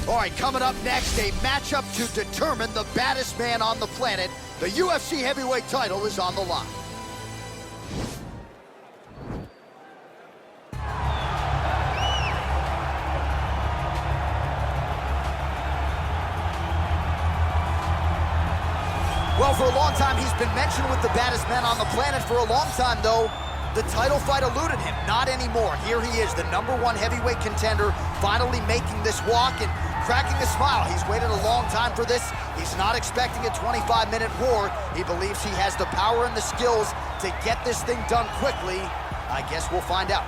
All right, coming up next, a matchup to determine the baddest man on the planet. The UFC heavyweight title is on the line. Well, for a long time, he's been mentioned with the baddest men on the planet. For a long time, though, the title fight eluded him. Not anymore. Here he is, the #1 heavyweight contender, finally making this walk and cracking a smile. He's waited a long time for this. He's not expecting a 25-minute war. He believes he has the power and the skills to get this thing done quickly. I guess we'll find out.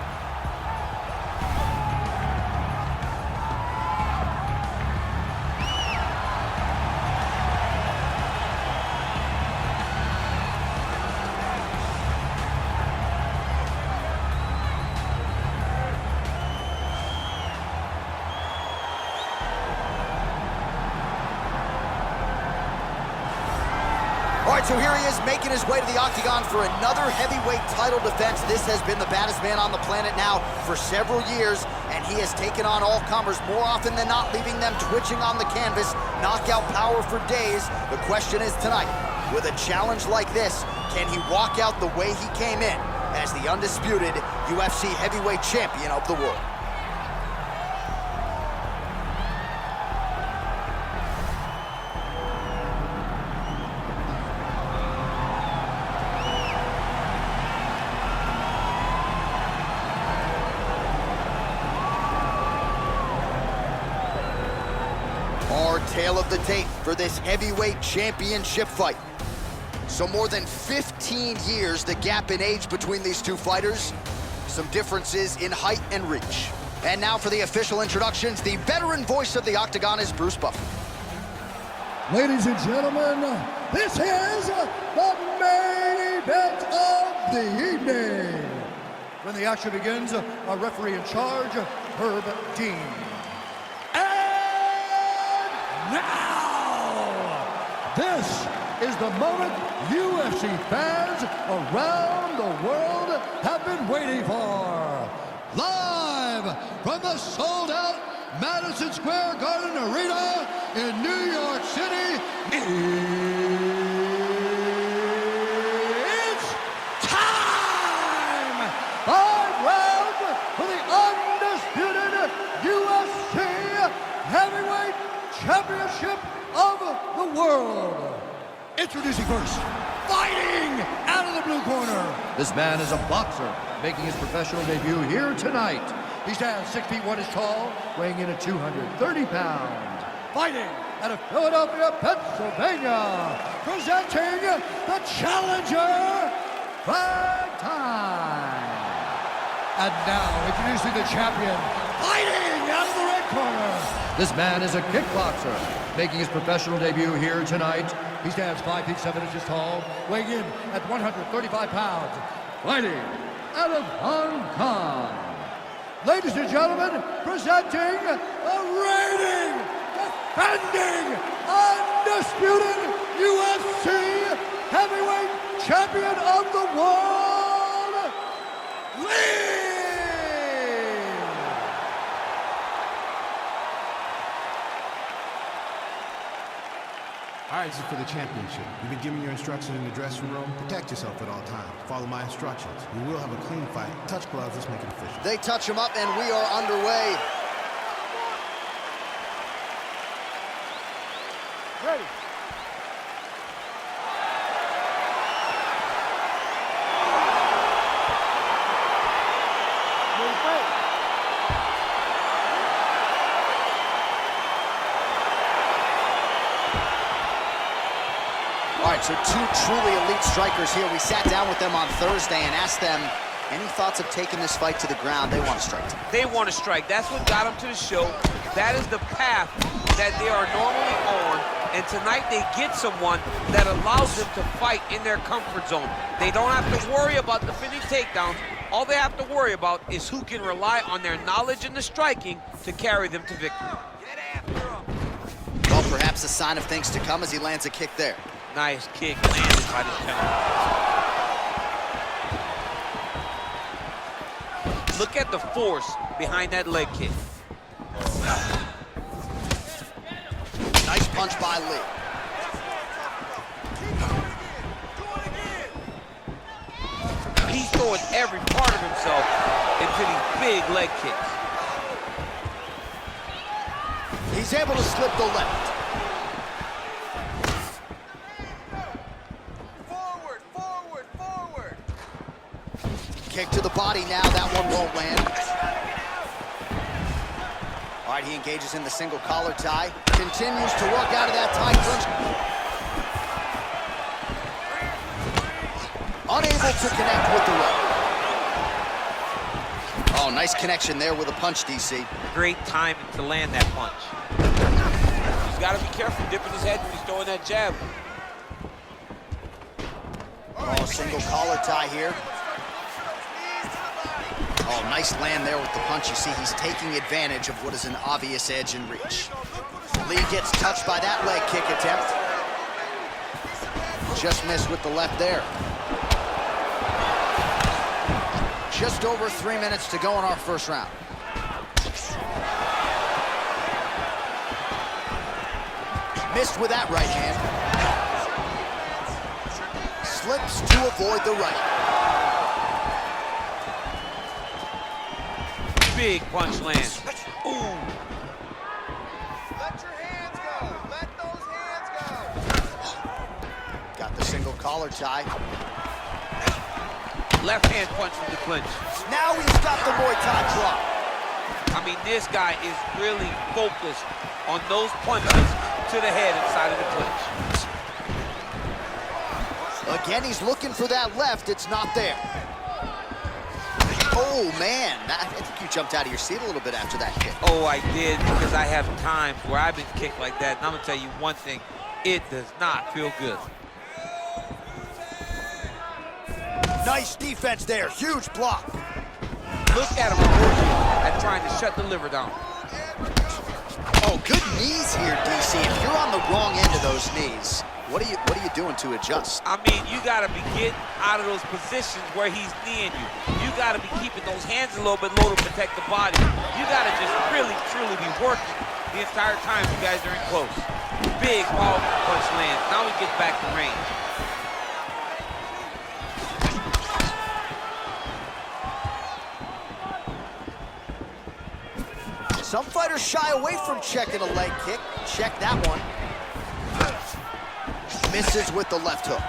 All right, so here he is making his way to the octagon for another heavyweight title defense. This has been the baddest man on the planet now for several years, and he has taken on all comers more often than not, leaving them twitching on the canvas, knockout power for days. The question is tonight, with a challenge like this, can he walk out the way he came in as the undisputed UFC heavyweight champion of the world? Tale of the tape for this heavyweight championship fight. So more than 15 years, the gap in age between these two fighters. Some differences in height and reach. And now for the official introductions, the veteran voice of the octagon is Bruce Buffer. Ladies and gentlemen, this is the main event of the evening. When the action begins, our referee in charge, Herb Dean. Now, this is the moment UFC fans around the world have been waiting for. Live from the sold-out Madison Square Garden Arena in New York City, it's time! 5 rounds for the undisputed UFC heavyweight championship of the world. Introducing first, fighting out of the blue corner. This man is a boxer, making his professional debut here tonight. He stands 6 feet 1 inch tall, weighing in at 230 pounds. Fighting out of Philadelphia, Pennsylvania, presenting the challenger, Flag Time. And now, introducing the champion, fighting out of the red corner. This man is a kickboxer, making his professional debut here tonight. He stands 5 feet 7 inches tall, weighing in at 135 pounds, fighting out of Hong Kong. Ladies and gentlemen, presenting the reigning, defending, undisputed UFC heavyweight champion of the world, Lee! All right, this is for the championship. You've been giving your instructions in the dressing room. Protect yourself at all times. Follow my instructions. We will have a clean fight. Touch gloves, let's make it official. They touch him up, and we are underway. Ready. All right, so two truly elite strikers here. We sat down with them on Thursday and asked them any thoughts of taking this fight to the ground. They want to strike tonight. They want to strike. That's what got them to the show. That is the path that they are normally on. And tonight they get someone that allows them to fight in their comfort zone. They don't have to worry about defending takedowns. All they have to worry about is who can rely on their knowledge in the striking to carry them to victory. Well, perhaps a sign of things to come as he lands a kick there. Nice kick landed by this penalty. Look at the force behind that leg kick. punch by Lee. He's throwing every part of himself into these big leg kicks. He's able to slip the left. Forward, forward, forward. Kick to the body now, that one won't land. All right, he engages in the single collar tie. Continues to work out of that tie clinch. Unable to connect with the right. Oh, nice connection there with a punch, DC. Great timing to land that punch. He's got to be careful dipping his head when he's throwing that jab. Oh, single collar tie here. Oh, nice land there with the punch. You see, he's taking advantage of what is an obvious edge and reach. Lee gets touched by that leg kick attempt. Just missed with the left there. Just over 3 minutes to go in our first round. Missed with that right hand. Slips to avoid the right. Big punch lands. Ooh. Let your hands go. Let those hands go. Got the single collar tie. Left hand punch from the clinch. Now he's got the Muay Thai drop. I mean, this guy is really focused on those punches to the head inside of the clinch. Again, he's looking for that left. It's not there. Oh, man. I think you jumped out of your seat a little bit after that kick. Oh, I did, because I have times where I've been kicked like that. And I'm going to tell you one thing. It does not feel good. Nice defense there. Huge block. Look at him working at trying to shut the liver down. Oh, good knees here, DC. If you're on the wrong end of those knees, what are you doing to adjust? I mean, you got to be getting out of those positions where he's kneeing you. You got to be keeping those hands a little bit low to protect the body. You got to just really, truly be working the entire time you guys are in close. Big, powerful punch lands. Now he gets back to range. Some fighters shy away from checking a leg kick. Check that one. Misses with the left hook.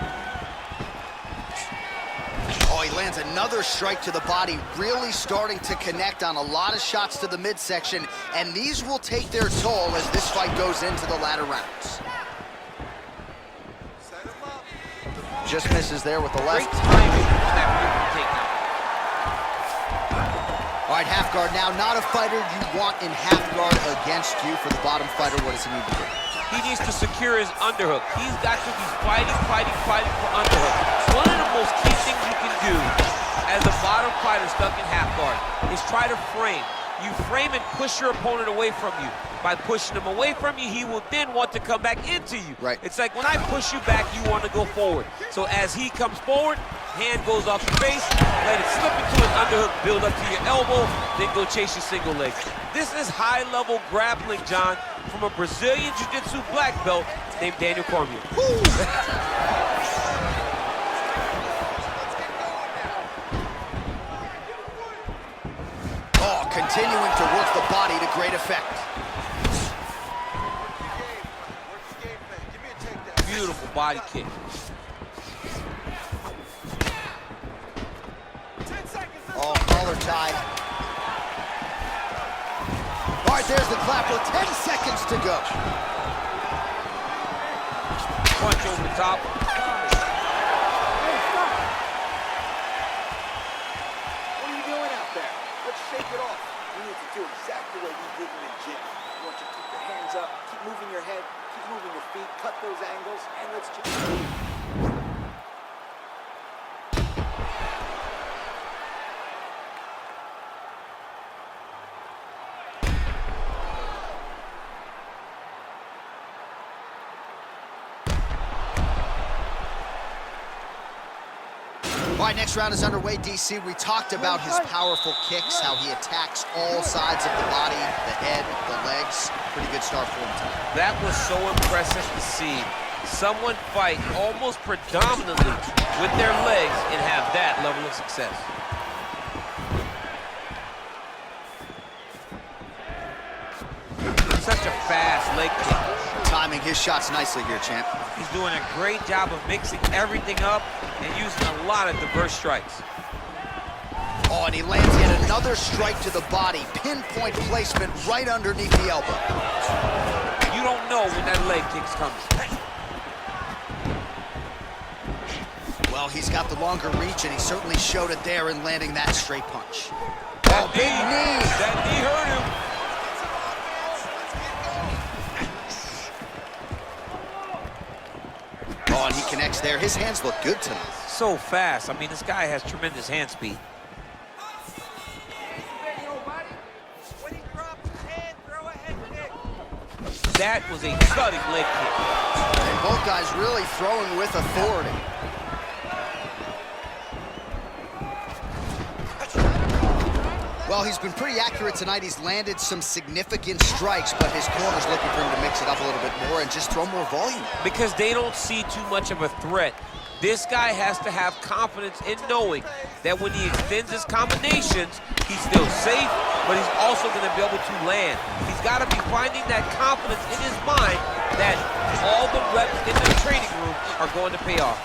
Oh, he lands another strike to the body, really starting to connect on a lot of shots to the midsection, and these will take their toll as this fight goes into the latter rounds. Just misses there with the left. Great timing on that rear takedown. All right, half guard now. Not a fighter you want in half guard against you. For the bottom fighter, what does he need to do? He needs to secure his underhook. He's got to be fighting for underhook. One of the most key things you can do as a bottom fighter stuck in half guard is try to frame. You frame and push your opponent away from you. By pushing him away from you, he will then want to come back into you. Right. It's like when I push you back, you want to go forward. So as he comes forward, hand goes off your face, let it slip into an underhook, build up to your elbow, then go chase your single leg. This is high-level grappling, John, from a Brazilian Jiu-Jitsu black belt named Daniel Cormier. Oh, continuing to work the body to great effect. Beautiful body kick. Oh, collar tie. All right, there's the clapper. 10 seconds to go. Punch over the top. What are you doing out there? Let's shake it off. You need to do exactly what we did in the gym. You want you to keep your hands up, keep moving your head, keep moving your feet, cut those angles, and let's just... All All right, next round is underway, DC. We talked about his powerful kicks, how he attacks all sides of the body, the head, the legs. Pretty good start for him tonight. That was so impressive to see. Someone fight almost predominantly with their legs and have that level of success. Such a fast leg kick. Timing his shots nicely here, champ. He's doing a great job of mixing everything up and using a lot of diverse strikes. Oh, and he lands yet another strike to the body. Pinpoint placement right underneath the elbow. You don't know when that leg kick's coming. Well, he's got the longer reach, and he certainly showed it there in landing that straight punch. That big knee. That knee hurt him. Oh, and he connects there. His hands look good tonight. So fast. I mean, this guy has tremendous hand speed. That was a thudding leg kick. And both guys really throwing with authority. Well, he's been pretty accurate tonight. He's landed some significant strikes, but his corner's looking for him to mix it up a little bit more and just throw more volume. Because they don't see too much of a threat. This guy has to have confidence in knowing that when he extends his combinations, he's still safe, but he's also going to be able to land. He's got to be finding that confidence in his mind that all the reps in the training room are going to pay off.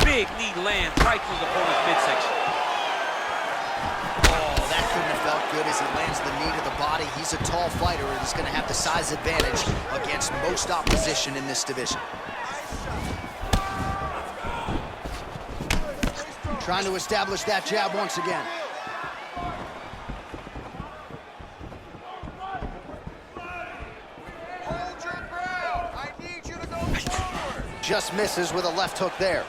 Big knee lands right through the opponent's midsection. Oh, that couldn't have felt good as he lands the knee to the body. He's a tall fighter, and he's going to have the size advantage against most opposition in this division. Trying to establish that jab once again. Hold your ground. I need you to go forward. Just misses with a left hook there.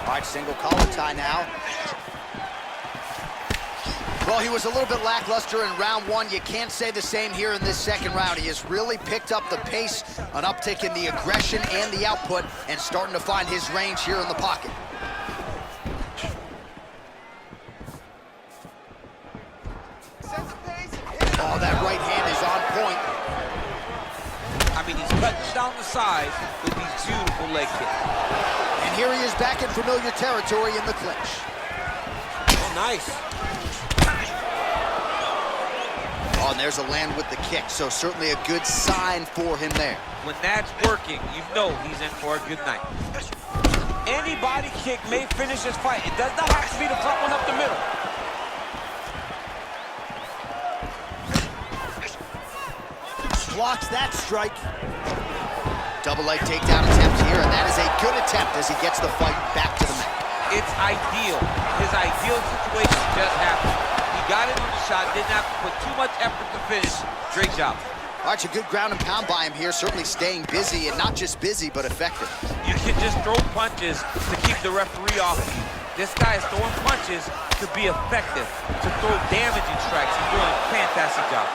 All right, single collar tie now. Well, he was a little bit lackluster in round one. You can't say the same here in this second round. He has really picked up the pace, an uptick in the aggression and the output, and starting to find his range here in the pocket. Oh, that right hand is on point. I mean, he's cutting down the size with these beautiful leg kicks. And here he is back in familiar territory in the clinch. Oh, nice. Oh, and there's a land with the kick, so certainly a good sign for him there. When that's working, you know he's in for a good night. Any body kick may finish this fight. It does not have to be the front one up the middle. Blocks that strike. Double leg takedown attempt here, and that is a good attempt as he gets the fight back to the mat. It's ideal. His ideal situation just happened. He got into the shot, didn't have to put too much effort to finish. Great job. All right, a good ground and pound by him here, certainly staying busy, and not just busy, but effective. You can just throw punches to keep the referee off of you. This guy is throwing punches to be effective, to throw damaging strikes. He's doing a fantastic job.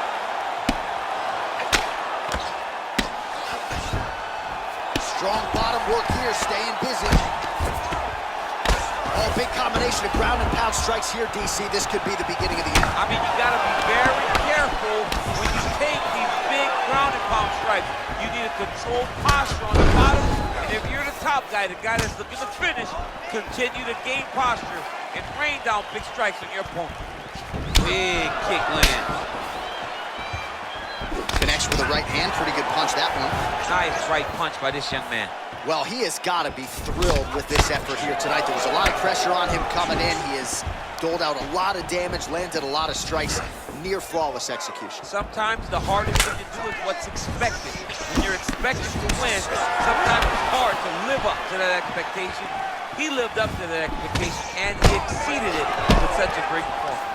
Strong bottom work here, staying busy. Oh, big combination of ground and pound strikes here, DC. This could be the beginning of the end. I mean, you gotta be very careful when you take these big ground and pound strikes. You need a controlled posture on the bottom, and if you're the top guy, the guy that's looking to finish, continue to gain posture and rain down big strikes on your opponent. Big kick lands. Connects with the right hand, pretty good punch that one. Nice right punch by this young man. Well, he has got to be thrilled with this effort here tonight. There was a lot of pressure on him coming in. He has doled out a lot of damage, landed a lot of strikes, near flawless execution. Sometimes the hardest thing to do is what's expected. When you're expected to win, sometimes it's hard to live up to that expectation. He lived up to that expectation, and he exceeded it with such a great performance.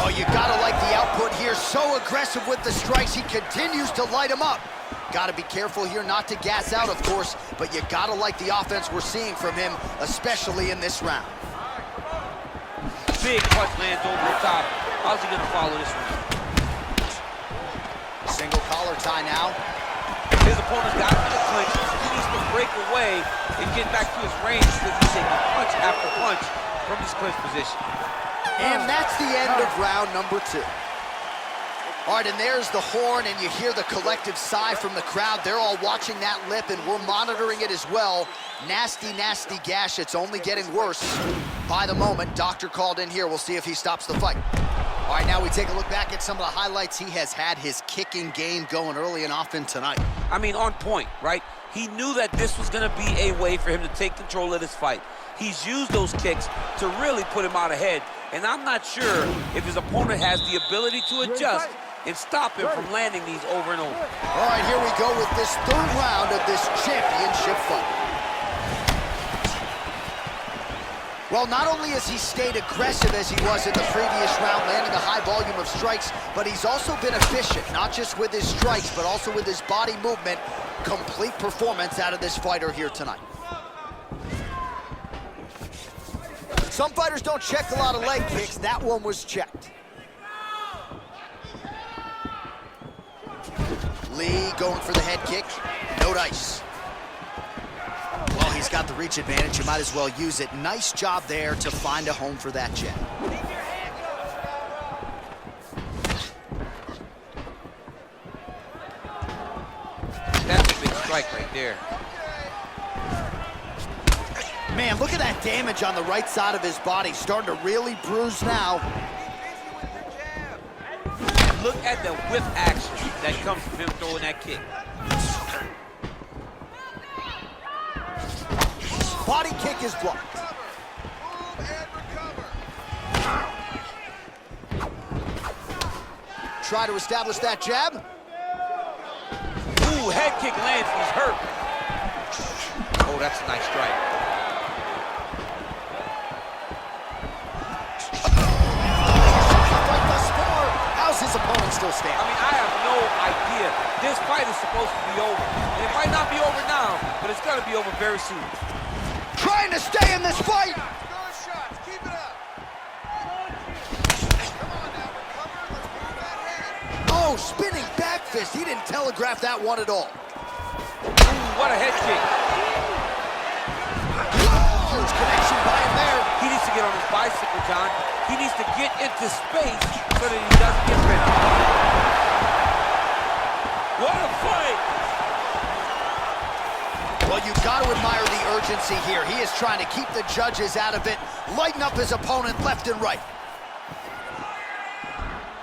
Oh, you gotta like the output here. So aggressive with the strikes. He continues to light him up. Gotta be careful here not to gas out, of course, but you gotta like the offense we're seeing from him, especially in this round. Big punch lands over the top. How's he gonna follow this one? Single collar tie now. His opponent's got him in the clinch. He needs to break away away and get back to his range because he's taking punch after punch from this clinch position. And that's the end of round number 2. All right, and there's the horn, and you hear the collective sigh from the crowd. They're all watching that lip, and we're monitoring it as well. Nasty, nasty gash. It's only getting worse by the moment. Doctor called in here. We'll see if he stops the fight. All right, now we take a look back at some of the highlights. He has had his kicking game going early and often tonight. I mean, on point, right? He knew that this was going to be a way for him to take control of this fight. He's used those kicks to really put him out ahead, and I'm not sure if his opponent has the ability to adjust and stop him from landing these over and over. All right, here we go with this 3rd round of this championship fight. Well, not only has he stayed aggressive as he was in the previous round, landing a high volume of strikes, but he's also been efficient, not just with his strikes, but also with his body movement. Complete performance out of this fighter here tonight. Some fighters don't check a lot of leg kicks. That one was checked. Lee going for the head kick. No dice. Well, he's got the reach advantage. You might as well use it. Nice job there to find a home for that jab. That's a big strike right there. Man, look at that damage on the right side of his body. Starting to really bruise now. And look at the whip action that comes from him throwing that kick. Body kick is blocked. Try to establish that jab. Ooh, head kick lands, he's hurt. Oh, that's a nice strike. How's his opponent still standing? I mean, I have no idea. This fight is supposed to be over. And it might not be over now, but it's gonna be over very soon. Trying to stay in this fight. Good shots. Keep it up. Come on now, recover. Let's move that head. Oh, spinning back fist. He didn't telegraph that one at all. Ooh, what a head kick. Huge connection by him there. He needs to get on his bicycle, John. He needs to get into space so that he doesn't get pinned. What a fight! Well, you've got to admire the urgency here. He is trying to keep the judges out of it, lighten up his opponent left and right.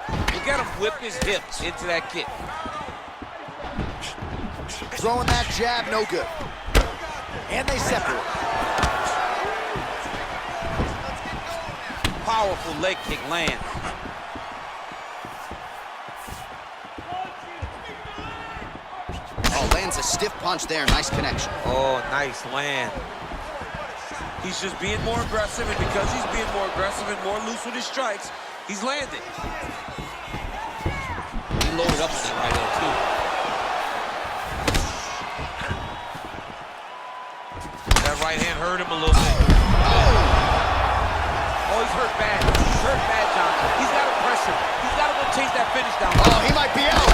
Look at him whip his hips into that kick. Throwing that jab, no good. And they separate. Powerful leg kick lands. Oh, lands a stiff punch there. Nice connection. Oh, nice land. He's just being more aggressive, and because he's being more aggressive and more loose with his strikes, he's landing. He loaded up with that right hand, too. That right hand hurt him a little bit. Oh, he's hurt bad. He's hurt bad, John. He's got to press him. He's got to go chase that finish down. Oh, he might be out.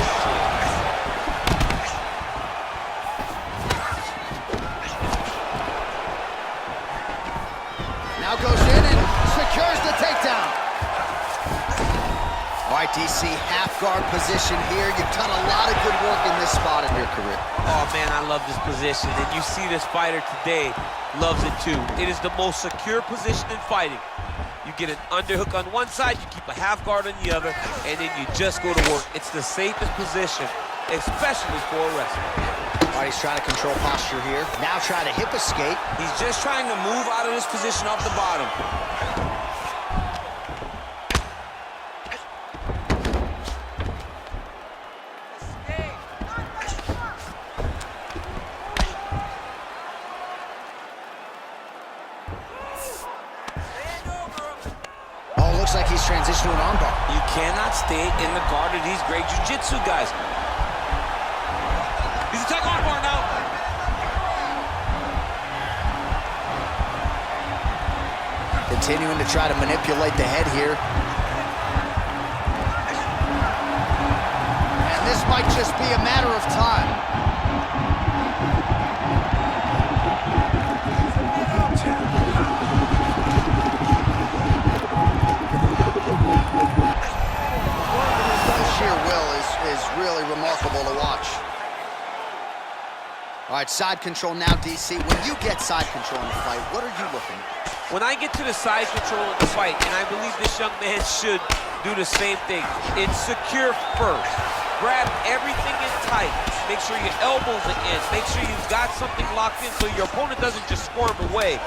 Now goes in and secures the takedown. All right, DC, half guard position here. You've done a lot of good work in this spot in your career. Oh, man, I love this position. And you see this fighter today loves it, too. It is the most secure position in fighting. You get an underhook on one side, you keep a half guard on the other, and then you just go to work. It's the safest position, especially for a wrestler. All right, he's trying to control posture here. Now trying to hip escape. He's just trying to move out of this position off the bottom. Oh, looks like he's transitioned to an armbar. You cannot stay in the guard of these great jiu-jitsu guys. He's attacking armbar now. Continuing to try to manipulate the head here. And this might just be a matter of time. will is really remarkable to watch. All right, side control now, DC. When you get side control in a fight, what are you looking at? When I get to the side control in the fight, and I believe this young man should do the same thing, it's secure first. Grab everything in tight. Make sure your elbows are in. Make sure you've got something locked in so your opponent doesn't just squirm away.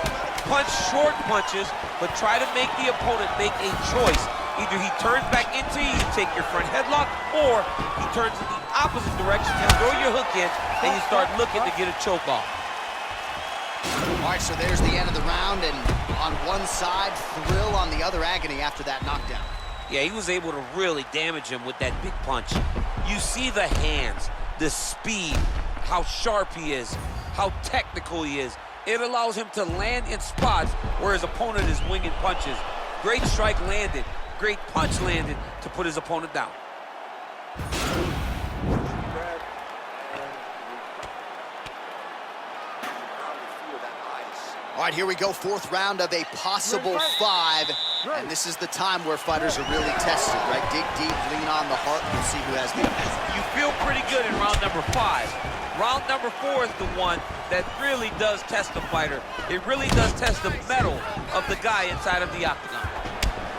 Punch short punches, but try to make the opponent make a choice. Either he turns back into you, you take your front headlock, or he turns in the opposite direction, you throw your hook in, and you start looking to get a choke off. All right, so there's the end of the round, and on one side, thrill, on the other, agony after that knockdown. Yeah, he was able to really damage him with that big punch. You see the hands, the speed, how sharp he is, how technical he is. It allows him to land in spots where his opponent is winging punches. Great strike landed, great punch landed to put his opponent down. All right, here we go, fourth round of a possible 5. And this is the time where fighters are really tested, right? Dig deep, lean on the heart, and we'll see who has the advantage. You feel pretty good in round number 5. Round number 4 is the one that really does test the fighter. It really does test the mettle of the guy inside of the octagon.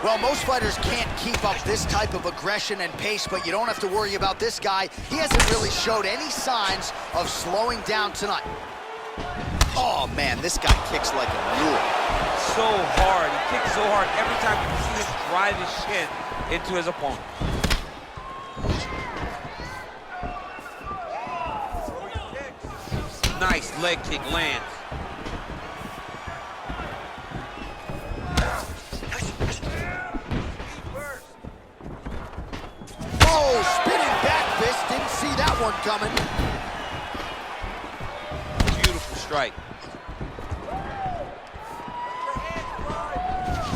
Well, most fighters can't keep up this type of aggression and pace, but you don't have to worry about this guy. He hasn't really showed any signs of slowing down tonight. Oh, man, this guy kicks like a mule. So hard. He kicks so hard every time you can see him drive his shin into his opponent. Nice leg kick lands. Oh, spinning back fist. Didn't see that one coming. Beautiful strike.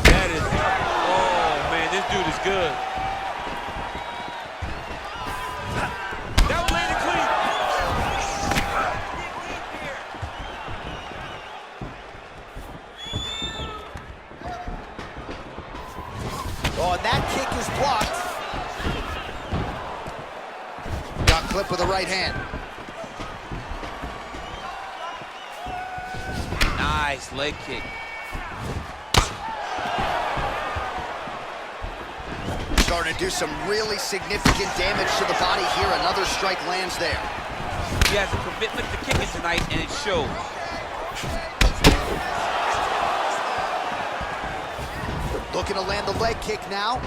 That is, oh man, this dude is good. That one landed clean. Oh, and that kick is blocked. Got clipped with the right hand. Nice leg kick. Starting to do some really significant damage to the body here. Another strike lands there. He has a commitment to kicking tonight, and it shows. Looking to land the leg kick now.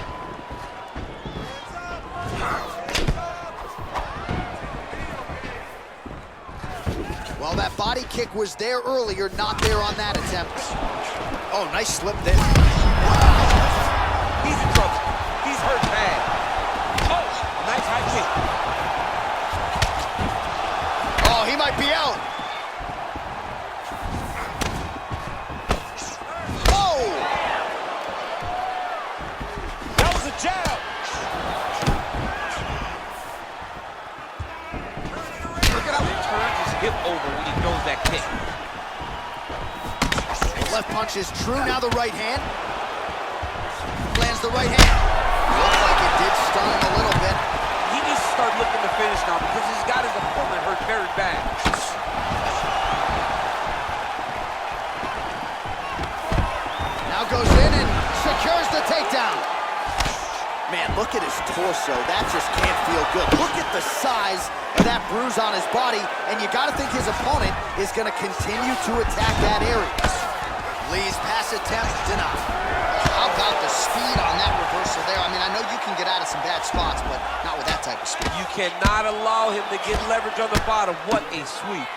Well, that body kick was there earlier, not there on that attempt. Oh, nice slip there. He's in trouble. He's hurt bad. Oh, nice high kick. Oh, he might be out. Oh! That was a jab. Look at how he turns his hip over when he throws that kick. The left punch is true, now the right hand. Lands the right hand. Looked like it did stun him a little bit. He needs to start looking to finish now because he's got his opponent hurt very bad. Now goes in and secures the takedown. Man, look at his torso. That just can't feel good. Look at the size of that bruise on his body, and you got to think his opponent is going to continue to attack that area. Lee's pass attempt denied. How about the speed on that reversal there? I mean, I know you can get out of some bad spots, but not with that type of speed. You cannot allow him to get leverage on the bottom. What a sweep.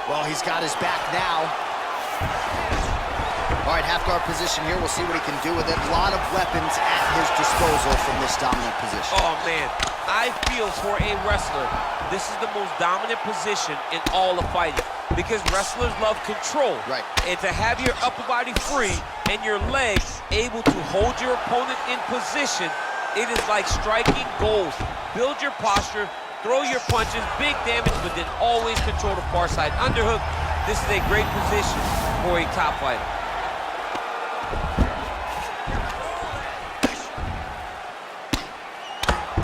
Well, he's got his back now. All right, half guard position here. We'll see what he can do with it. A lot of weapons at his disposal from this dominant position. Oh, man. I feel for a wrestler, this is the most dominant position in all of fighting because wrestlers love control. Right. And to have your upper body free and your legs able to hold your opponent in position, it is like striking gold. Build your posture, throw your punches, big damage, but then always control the far side underhook. This is a great position for a top fighter.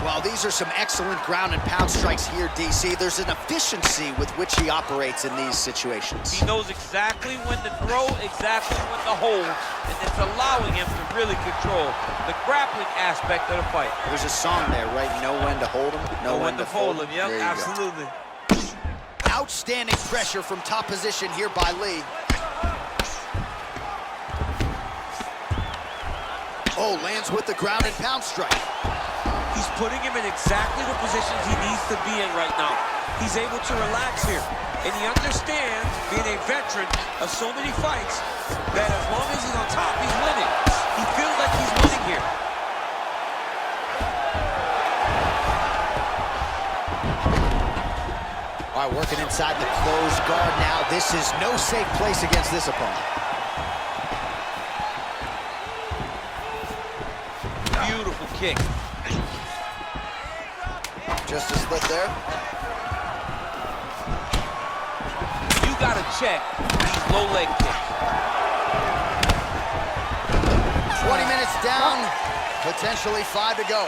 Well, these are some excellent ground and pound strikes here, DC. There's an efficiency with which he operates in these situations. He knows exactly when to throw, exactly when to hold, and it's allowing him to really control the grappling aspect of the fight. There's a song there, right? Know when to hold him, know when to fold him. Yep, absolutely. Outstanding pressure from top position here by Lee. Oh, lands with the ground and pound strike. He's putting him in exactly the positions he needs to be in right now. He's able to relax here. And he understands, being a veteran of so many fights, that as long as he's on top, he's winning. He feels like he's winning here. All right, working inside the closed guard now. This is no safe place against this opponent. Beautiful kick. Just a slip there. You gotta check these low leg kicks. 20 minutes down, potentially 5 to go.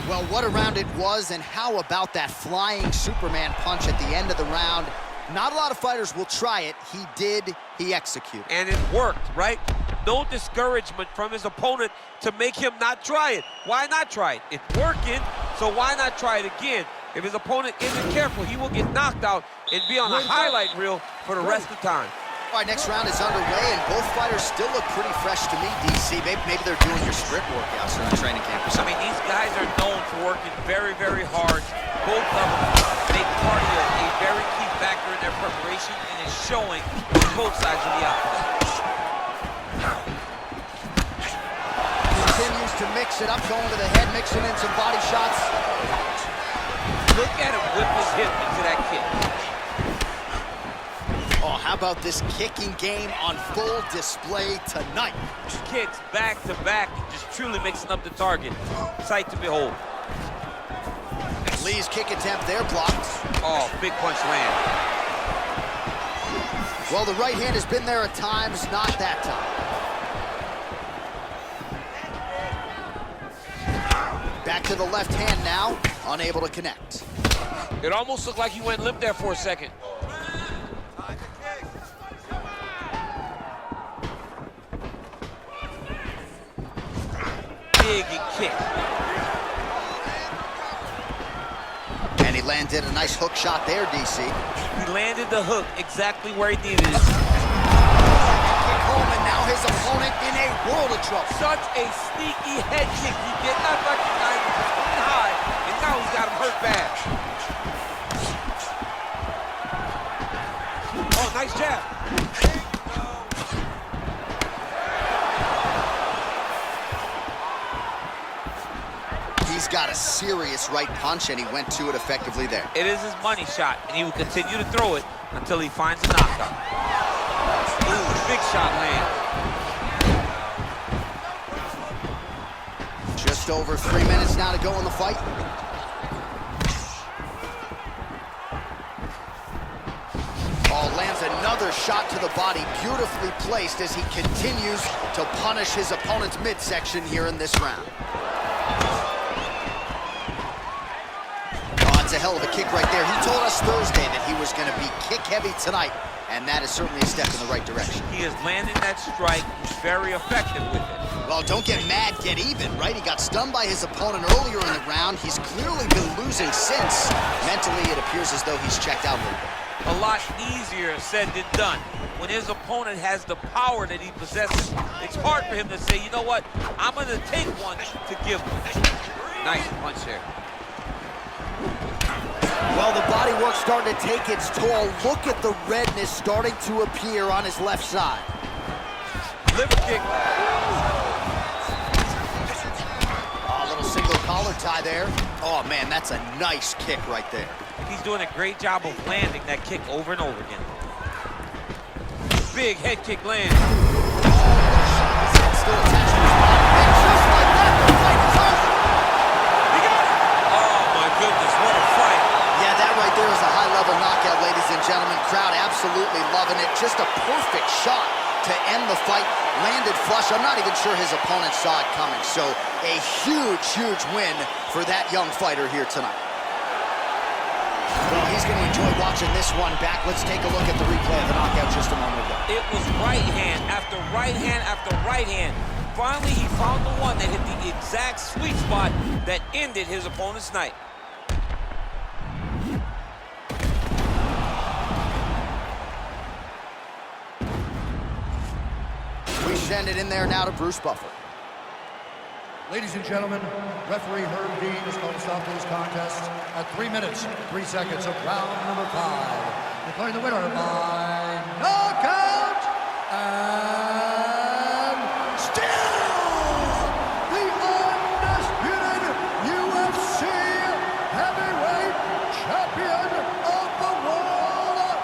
Well, what a round it was, and how about that flying Superman punch at the end of the round? Not a lot of fighters will try it. He did, he executed. And it worked, right? No discouragement from his opponent to make him not try it. Why not try it? It's working, so why not try it again? If his opponent isn't careful, he will get knocked out and be on a highlight reel for the rest of the time. All right, next round is underway, and both fighters still look pretty fresh to me, DC. Maybe they're doing your sprint workouts during training camp or something. I mean, these guys are known for working very, very hard. Both of them make cardio a very key factor in their preparation, and it's showing on both sides of the outfit. Continues to mix it up, going to the head, mixing in some body shots. Look at him whip his hip into that kick. Oh, how about this kicking game on full display tonight? Kicks back to back, just truly mixing up the target. Sight to behold. Lee's kick attempt there blocked. Oh, big punch land. Well, the right hand has been there at times, not that time. Back to the left hand now, unable to connect. It almost looked like he went limp there for a second. Big kick. And he landed a nice hook shot there, DC. He landed the hook exactly where he needed it. Kick home, and now his opponent in a world of trouble. Such a sneaky head kick. He did not recognize it was coming high, and now he's got him hurt bad. Oh, nice jab. He's got a serious right punch, and he went to it effectively there. It is his money shot, and he will continue to throw it until he finds a knockout. Ooh, big shot land. Just over 3 minutes now to go in the fight. Oh, lands another shot to the body, beautifully placed as he continues to punish his opponent's midsection here in this round. A hell of a kick right there. He told us Thursday that he was going to be kick heavy tonight, and that is certainly a step in the right direction. He is landing that strike. He's very effective with it. Well, don't get mad, get even, right? He got stunned by his opponent earlier in the round. He's clearly been losing since. Mentally, it appears as though he's checked out a little bit. A lot easier said than done. When his opponent has the power that he possesses, it's hard for him to say, you know what, I'm going to take one to give one. Nice punch there. Well, the body work's starting to take its toll. Look at the redness starting to appear on his left side. Liver kick. Oh, a little single collar tie there. Oh, man, that's a nice kick right there. He's doing a great job of landing that kick over and over again. Big head kick land. Still attached to his body. And just like that, the fight is over. He got it. Oh, my goodness, what a fight. Yeah, that right there is a high-level knockout, ladies and gentlemen. Crowd absolutely loving it. Just a perfect shot to end the fight. Landed flush. I'm not even sure his opponent saw it coming. So a huge, huge win for that young fighter here tonight. Well, he's going to enjoy watching this one back. Let's take a look at the replay of the knockout just a moment ago. It was right hand after right hand after right hand. Finally, he found the one that hit the exact sweet spot that ended his opponent's night. We send it in there now to Bruce Buffer. Ladies and gentlemen, referee Herb Dean is going to stop this contest at 3 minutes, 3 seconds of round number 5. Declaring the winner by knockout, and still the undisputed UFC heavyweight champion of the world,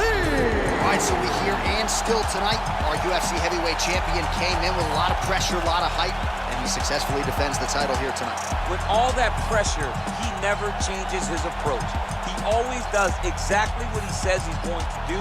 Lee. All right, so we hear and still tonight, our UFC heavyweight champion came in with a lot of pressure, a lot of hype, and he successfully defends the title here tonight. With all that pressure, he never changes his approach. He always does exactly what he says he's going to do.